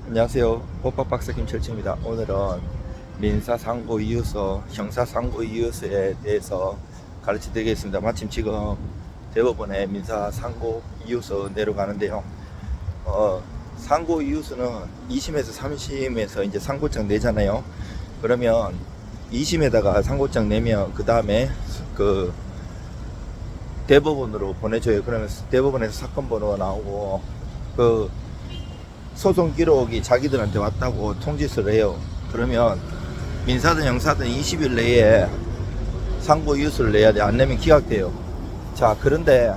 안녕하세요. 법학박사 김철치입니다. 오늘은 민사상고이유서, 형사상고이유서에 대해서 가르쳐 드리겠습니다. 마침 지금 대법원에 민사상고이유서 내려가는데요. 상고이유서는 2심에서 3심에서 이제 상고장 내잖아요. 그러면 2심에다가 상고장 내면 그 다음에 그 대법원으로 보내줘요. 그러면 대법원에서 사건 번호가 나오고 그 소송 기록이 자기들한테 왔다고 통지서를 해요. 그러면 민사든 형사든 20일 내에 상고 이유서를 내야 돼. 안 내면 기각돼요. 자, 그런데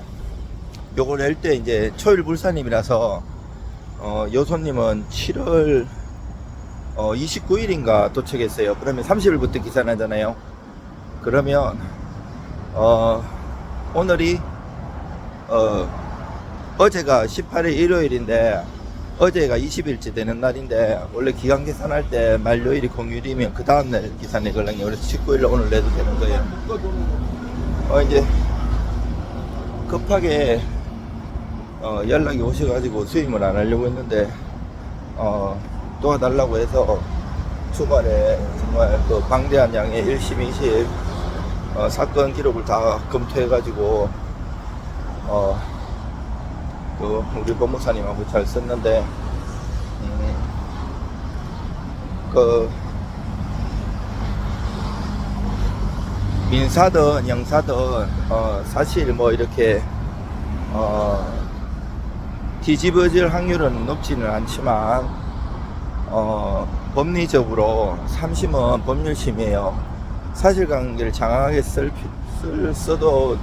요걸 낼 때 이제 초일 불사님이라서 요손님은 7월 29일인가 도착했어요. 그러면 30일부터 기산하잖아요. 그러면 오늘이 어제가 18일 일요일인데 어제가 20일째 되는 날인데 원래 기간 계산할 때 만료일이 공휴일이면 그 다음날 기산해 걸랑요. 그래서 19일에 오늘 내도 되는 거예요. 이제 급하게 연락이 오셔가지고 수임을 안 하려고 했는데 도와달라고 해서 주말에 정말 그 방대한 양의 1심 2심 사건 기록을 다 검토해가지고 그 우리 법무사님하고 잘 썼는데 그 민사든 형사든 사실 뭐 이렇게 뒤집어질 확률은 높지는 않지만 법리적으로 3심은 법률심이에요. 사실관계를 장황하게 써도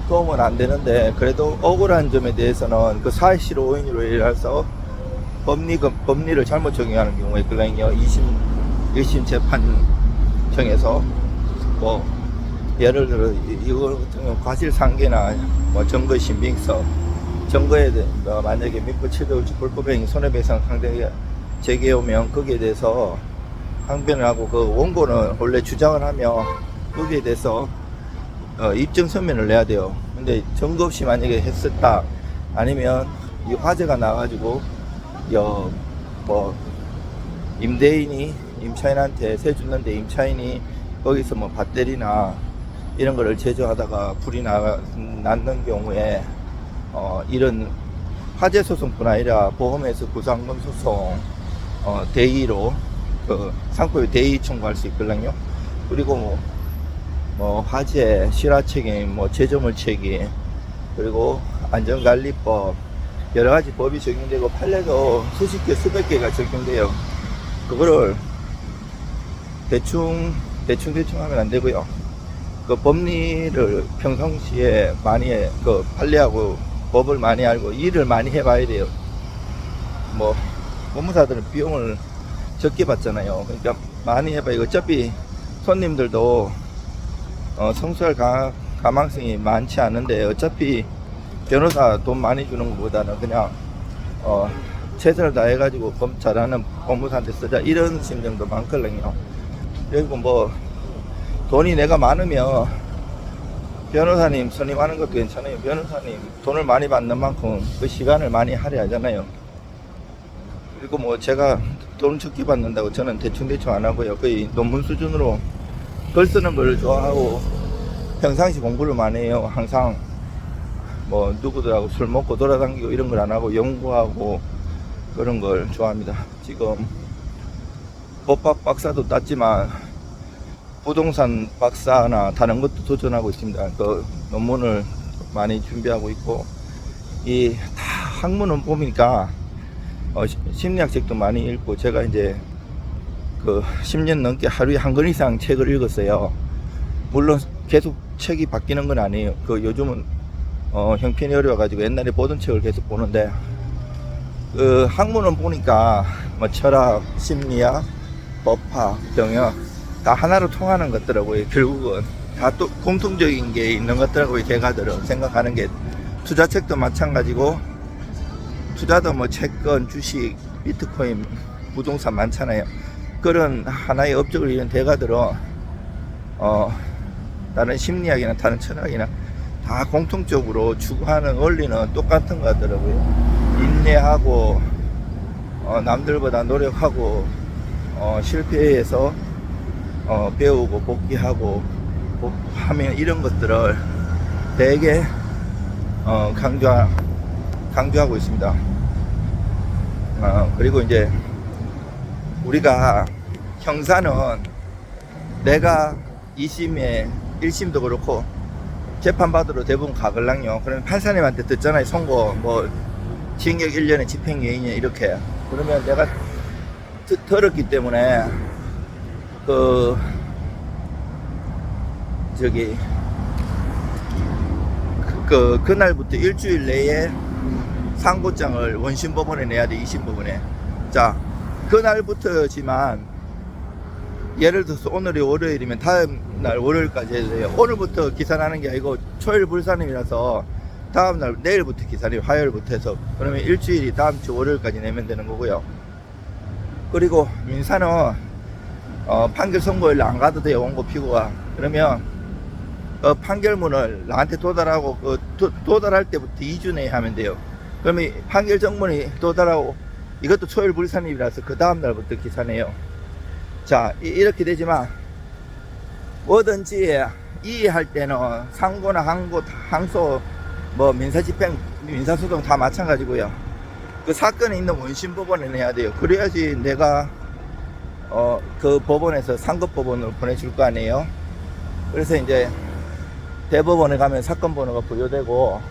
도움은 안 되는데 그래도 억울한 점에 대해서는 그 사실 오인으로 인해서 법리를 잘못 적용하는 경우가 있거든요. 1심 재판정에서 뭐 예를 들어 이거 같은 경우 과실상계나 뭐 증거 신빙성 증거에 만약에 민법 750 불법행위 손해배상 상대가 제기해오면 거기에 대해서 항변을 하고 그 원고는 원래 주장을 하며 거기에 대해서 입증 서면을 내야 돼요. 근데 증거 없이 만약에 했었다 아니면 이 화재가 나가지고 뭐 임차인한테 세 줬는데 임차인이 거기서 뭐 배터리나 이런 거를 제조하다가 불이 났는 경우에 이런 화재 소송뿐 아니라 보험에서 구상금 소송 대의로 그 상고의 대의 청구할 수 있거든요. 그리고 뭐 화재, 실화 책임, 뭐 제조물 책임, 그리고 안전관리법 여러 가지 법이 적용되고 판례도 수십 개, 수백 개가 적용돼요. 그거를 대충 하면 안 되고요. 그 법리를 평상시에 많이 그 판례하고 법을 많이 알고 일을 많이 해봐야 돼요. 뭐 법무사들은 비용을 적게 받잖아요. 그러니까 많이 해봐요. 어차피 손님들도 성수할 가망성이 많지 않은데 어차피 변호사 돈 많이 주는 것보다는 그냥 최선을 다해가지고 법 잘하는 법무사한테 쓰자 이런 심정도 많거든요. 그리고 뭐 돈이 내가 많으면 변호사님 선임하는 것도 괜찮아요. 변호사님 돈을 많이 받는 만큼 그 시간을 많이 할애하잖아요. 그리고 뭐 제가 돈 적게 받는다고 저는 대충 안 하고요. 거의 논문 수준으로 글 쓰는 걸 좋아하고 평상시 공부를 많이 해요. 항상 뭐 누구들하고 술 먹고 돌아다니고 이런 걸 안 하고 연구하고 그런 걸 좋아합니다. 지금 법학 박사도 땄지만 부동산 박사나 다른 것도 도전하고 있습니다. 그 논문을 많이 준비하고 있고 이 다 학문은 보니까 심리학 책도 많이 읽고 제가 이제 그 10년 넘게 하루에 한 권 이상 책을 읽었어요. 물론 계속 책이 바뀌는 건 아니에요. 그 요즘은 형편이 어려워가지고 옛날에 보던 책을 계속 보는데 그 학문은 보니까 뭐 철학, 심리학, 법학, 경영 다 하나로 통하는 것더라고요. 결국은 다 또 공통적인 게 있는 것더라고요. 제가 생각하는 게 투자책도 마찬가지고 투자도 뭐 채권, 주식, 비트코인, 부동산 많잖아요. 그런 하나의 업적을 이룬 대가들은 다른 심리학이나 다른 철학이나 다 공통적으로 추구하는 원리는 똑같은 것 같더라고요. 인내하고 남들보다 노력하고 실패해서 배우고 복귀하고 하면 이런 것들을 되게 강조하고 있습니다. 그리고 이제 우리가 형사는 내가 2심에 1심도 그렇고 재판받으러 대부분 가걸랑요. 그러면 판사님한테 듣잖아요. 선고 뭐 징역 1년에 집행유예 2년 이렇게. 그러면 내가 들었기 때문에 그날부터 일주일 내에 상고장을 원심법원에 내야 돼. 2심법원에. 자, 그날부터지만 예를 들어서 오늘이 월요일이면 다음날 월요일까지 해야 돼요. 오늘부터 기산하는 게 아니고 초일 불산임이라서 다음날 내일부터 기산이 화요일부터 해서 그러면 일주일이 다음주 월요일까지 내면 되는 거고요. 그리고 민사는 판결 선고일 안 가도 돼요. 원고 피고가. 그러면 판결문을 나한테 도달하고 도달할 때부터 2주 내에 하면 돼요. 그러면 판결 정문이 도달하고 이것도 초일 불산임이라서 그 다음날부터 기산해요. 자, 이렇게 되지만 뭐든지 이해할 때는 상고나 항소 뭐 민사집행 민사소송 다 마찬가지고요. 그 사건에 있는 원심법원에 내야 돼요. 그래야지 내가 그 법원에서 상급법원으로 보내줄 거 아니에요. 그래서 이제 대법원에 가면 사건 번호가 부여되고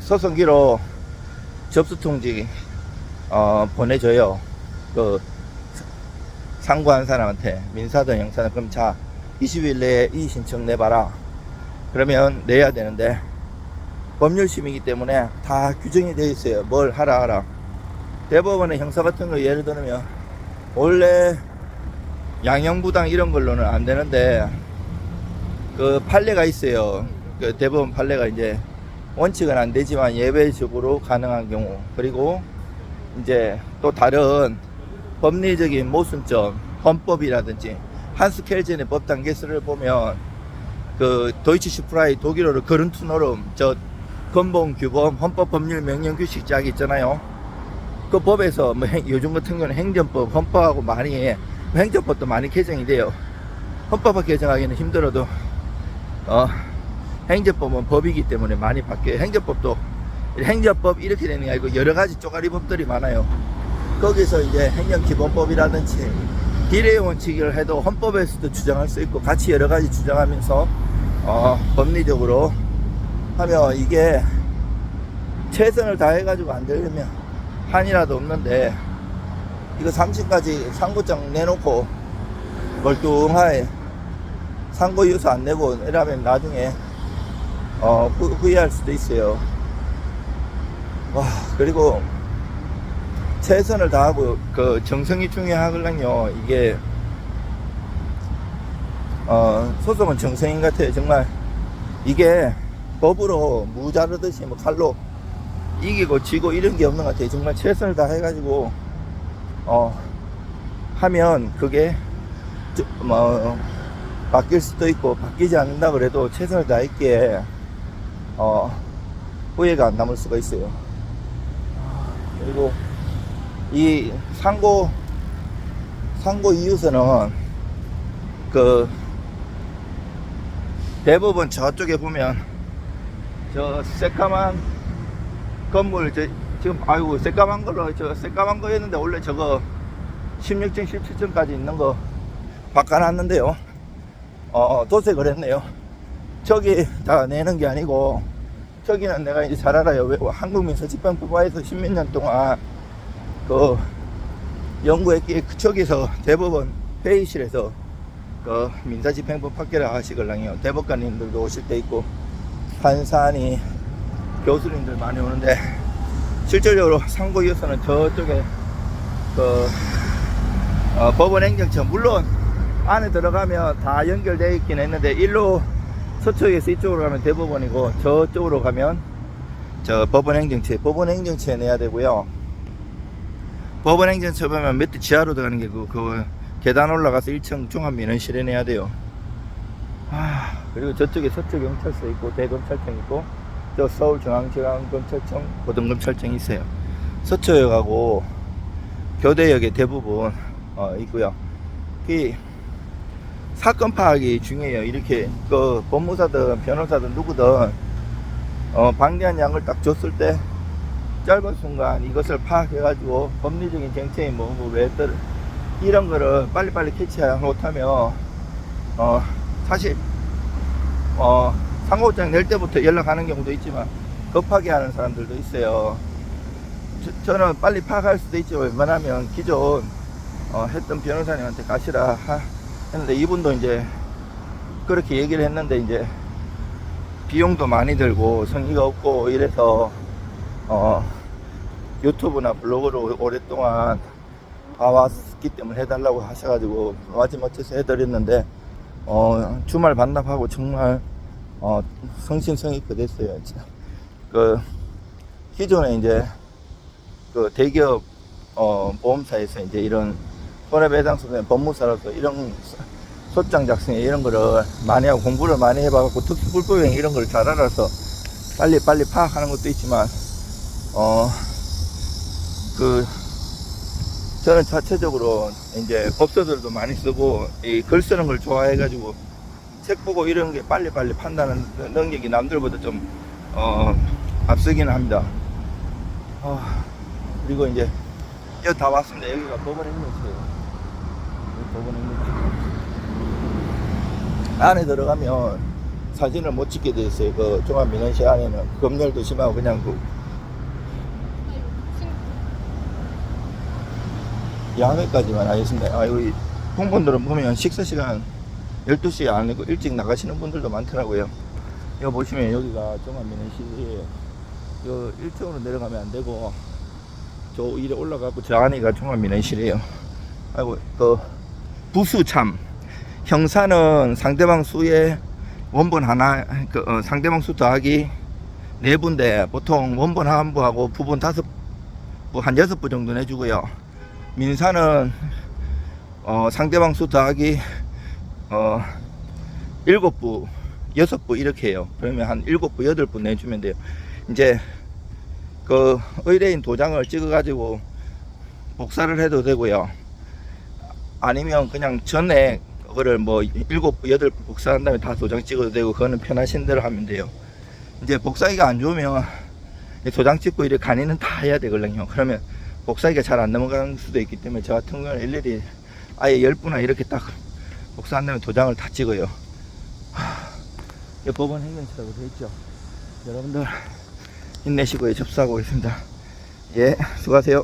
소송기로 접수통지 보내줘요. 상고한 사람한테 민사든 형사든. 그럼 자 20일 내에 이의 신청 내봐라. 그러면 내야 되는데 법률심이기 때문에 다 규정이 되어 있어요. 뭘 하라. 대법원의 형사 같은 거 예를 들면 원래 양형부당 이런 걸로는 안 되는데 그 판례가 있어요. 그 대법원 판례가 이제 원칙은 안 되지만 예외적으로 가능한 경우, 그리고 이제 또 다른 법리적인 모순점, 헌법이라든지 한스 켈젠의 법 단계서를 보면 그 도이치 슈프라이 독일어로 그른투노름 저 근본 규범 헌법 법률 명령 규칙 쫙 있잖아요. 그 법에서 뭐 요즘 같은 경우는 행정법, 헌법하고 많이 행정법도 많이 개정이 돼요. 헌법을 개정하기는 힘들어도 행정법은 법이기 때문에 많이 바뀌어요. 행정법도 행정법 이렇게 되는 게 아니고 여러 가지 쪼가리 법들이 많아요. 거기서 이제 행정기본법이라든지 비례 원칙을 해도 헌법에서도 주장할 수 있고 같이 여러 가지 주장하면서 법리적으로 하면 이게 최선을 다해가지고 안 되려면 한이라도 없는데 이거 3심까지 상고장 내놓고 멀뚱하게 상고유서 안 내고 이러면 나중에 후회할 수도 있어요. 그리고 최선을 다하고 그 정성이 중요하거든요. 이게 소송은 정성인 같아요. 정말 이게 법으로 무자르듯이 뭐 칼로 이기고 지고 이런 게 없는 것 같아요. 정말 최선을 다해가지고 하면 그게 바뀔 수도 있고 바뀌지 않는다 그래도 최선을 다했기에 후회가 안 남을 수가 있어요. 그리고 이 상고 이유서는 그 대법원 저쪽에 보면 저 새까만 건물 지금 아이고 새까만 걸로 새까만 거였는데 원래 저거 16층 17층까지 있는 거 바꿔놨는데요. 도색을 했네요. 저기 다 내는 게 아니고 저기는 내가 이제 잘 알아요. 한국민사집행법원에서 10몇 년 동안 그 연구했기에 저기서 대법원 회의실에서 그 민사집행법 판결을 하시걸랑요. 대법관님들도 오실 때 있고 판사니 교수님들 많이 오는데 실질적으로 상고이어서는 저쪽에 그 법원행정처 물론 안에 들어가면 다 연결되어 있긴 했는데 일로 서쪽에서 이쪽으로 가면 대법원이고 저쪽으로 가면 저 법원행정처에 내야 되고요. 법원행정처 보면 몇 대 지하로 들어가는 게 그 계단 올라가서 1층 종합민원실에 내야 돼요. 그리고 저쪽에 서쪽경찰서 있고 대검찰청 있고 저 서울중앙지방검찰청 고등검찰청이 있어요. 서초역하고 교대역에 대부분 있고요. 이 사건 파악이 중요해요. 이렇게 그 법무사든 변호사든 누구든 방대한 양을 딱 줬을 때 짧은 순간 이것을 파악해가지고 법리적인 쟁점이 뭐고 왜 이런 거를 빨리빨리 캐치하지 못하면 사실 상고장 낼 때부터 연락하는 경우도 있지만 급하게 하는 사람들도 있어요. 저는 빨리 파악할 수도 있지만 웬만하면 기존 했던 변호사님한테 가시라 했는데 이분도 이제 그렇게 얘기를 했는데 이제 비용도 많이 들고 성의가 없고 이래서 유튜브나 블로그로 오랫동안 봐왔기 때문에 해달라고 하셔가지고 마지못해서 해드렸는데 주말 반납하고 정말 성심성의껏 됐어요. 그 기존에 이제 그 대기업 보험사에서 이제 이런 손해배상소송 법무사로서 이런 소장 작성에 이런 거를 많이 하고 공부를 많이 해봐갖고 특수불법행 이런 걸 잘 알아서 빨리 파악하는 것도 있지만 저는 자체적으로 이제 법서들도 많이 쓰고 이 글 쓰는 걸 좋아해가지고 책 보고 이런 게 빨리 판단하는 능력이 남들보다 좀 앞서기는 합니다. 그리고 이제 여기 다 왔습니다. 여기가 법원 행정처예요. 법원 행정처. 안에 들어가면 사진을 못 찍게 돼 있어요. 그 종합민원실 안에는 검열도 심하고 그냥 야외까지만 하겠습니다. 여기 공무원들은 보면 식사 시간 12시 안에 일찍 나가시는 분들도 많더라고요. 여기 보시면 여기가 종합민원실이에요. 요 1층으로 내려가면 안 되고 저 위에 올라가고 저 안에가 종합민원실이에요. 아이고 그 부수참 형사는 상대방 수에 원본 하나 상대방 수 더하기 4부인데 보통 원본 한 부하고 부본 5부 한 6부 정도 내주고요. 민사는 상대방 수 더하기 7부 6부 이렇게 해요. 그러면 한 7부 8부 내주면 돼요. 이제 그 의뢰인 도장을 찍어 가지고 복사를 해도 되고요. 아니면 그냥 전에 그거를 뭐 7부 8부 복사한 다음에 다 도장 찍어도 되고 그거는 편하신 대로 하면 돼요. 이제 복사기가 안 좋으면 도장 찍고 이렇게 간이는 다 해야 되거든요. 그러면 복사기가 잘 안 넘어가는 수도 있기 때문에 저 같은 경우는 일일이 아예 10부나 이렇게 딱 복사한 다음에 도장을 다 찍어요. 법원 행정처라고 되어 있죠. 여러분들 힘내시고 접수하고 있습니다. 예, 수고하세요.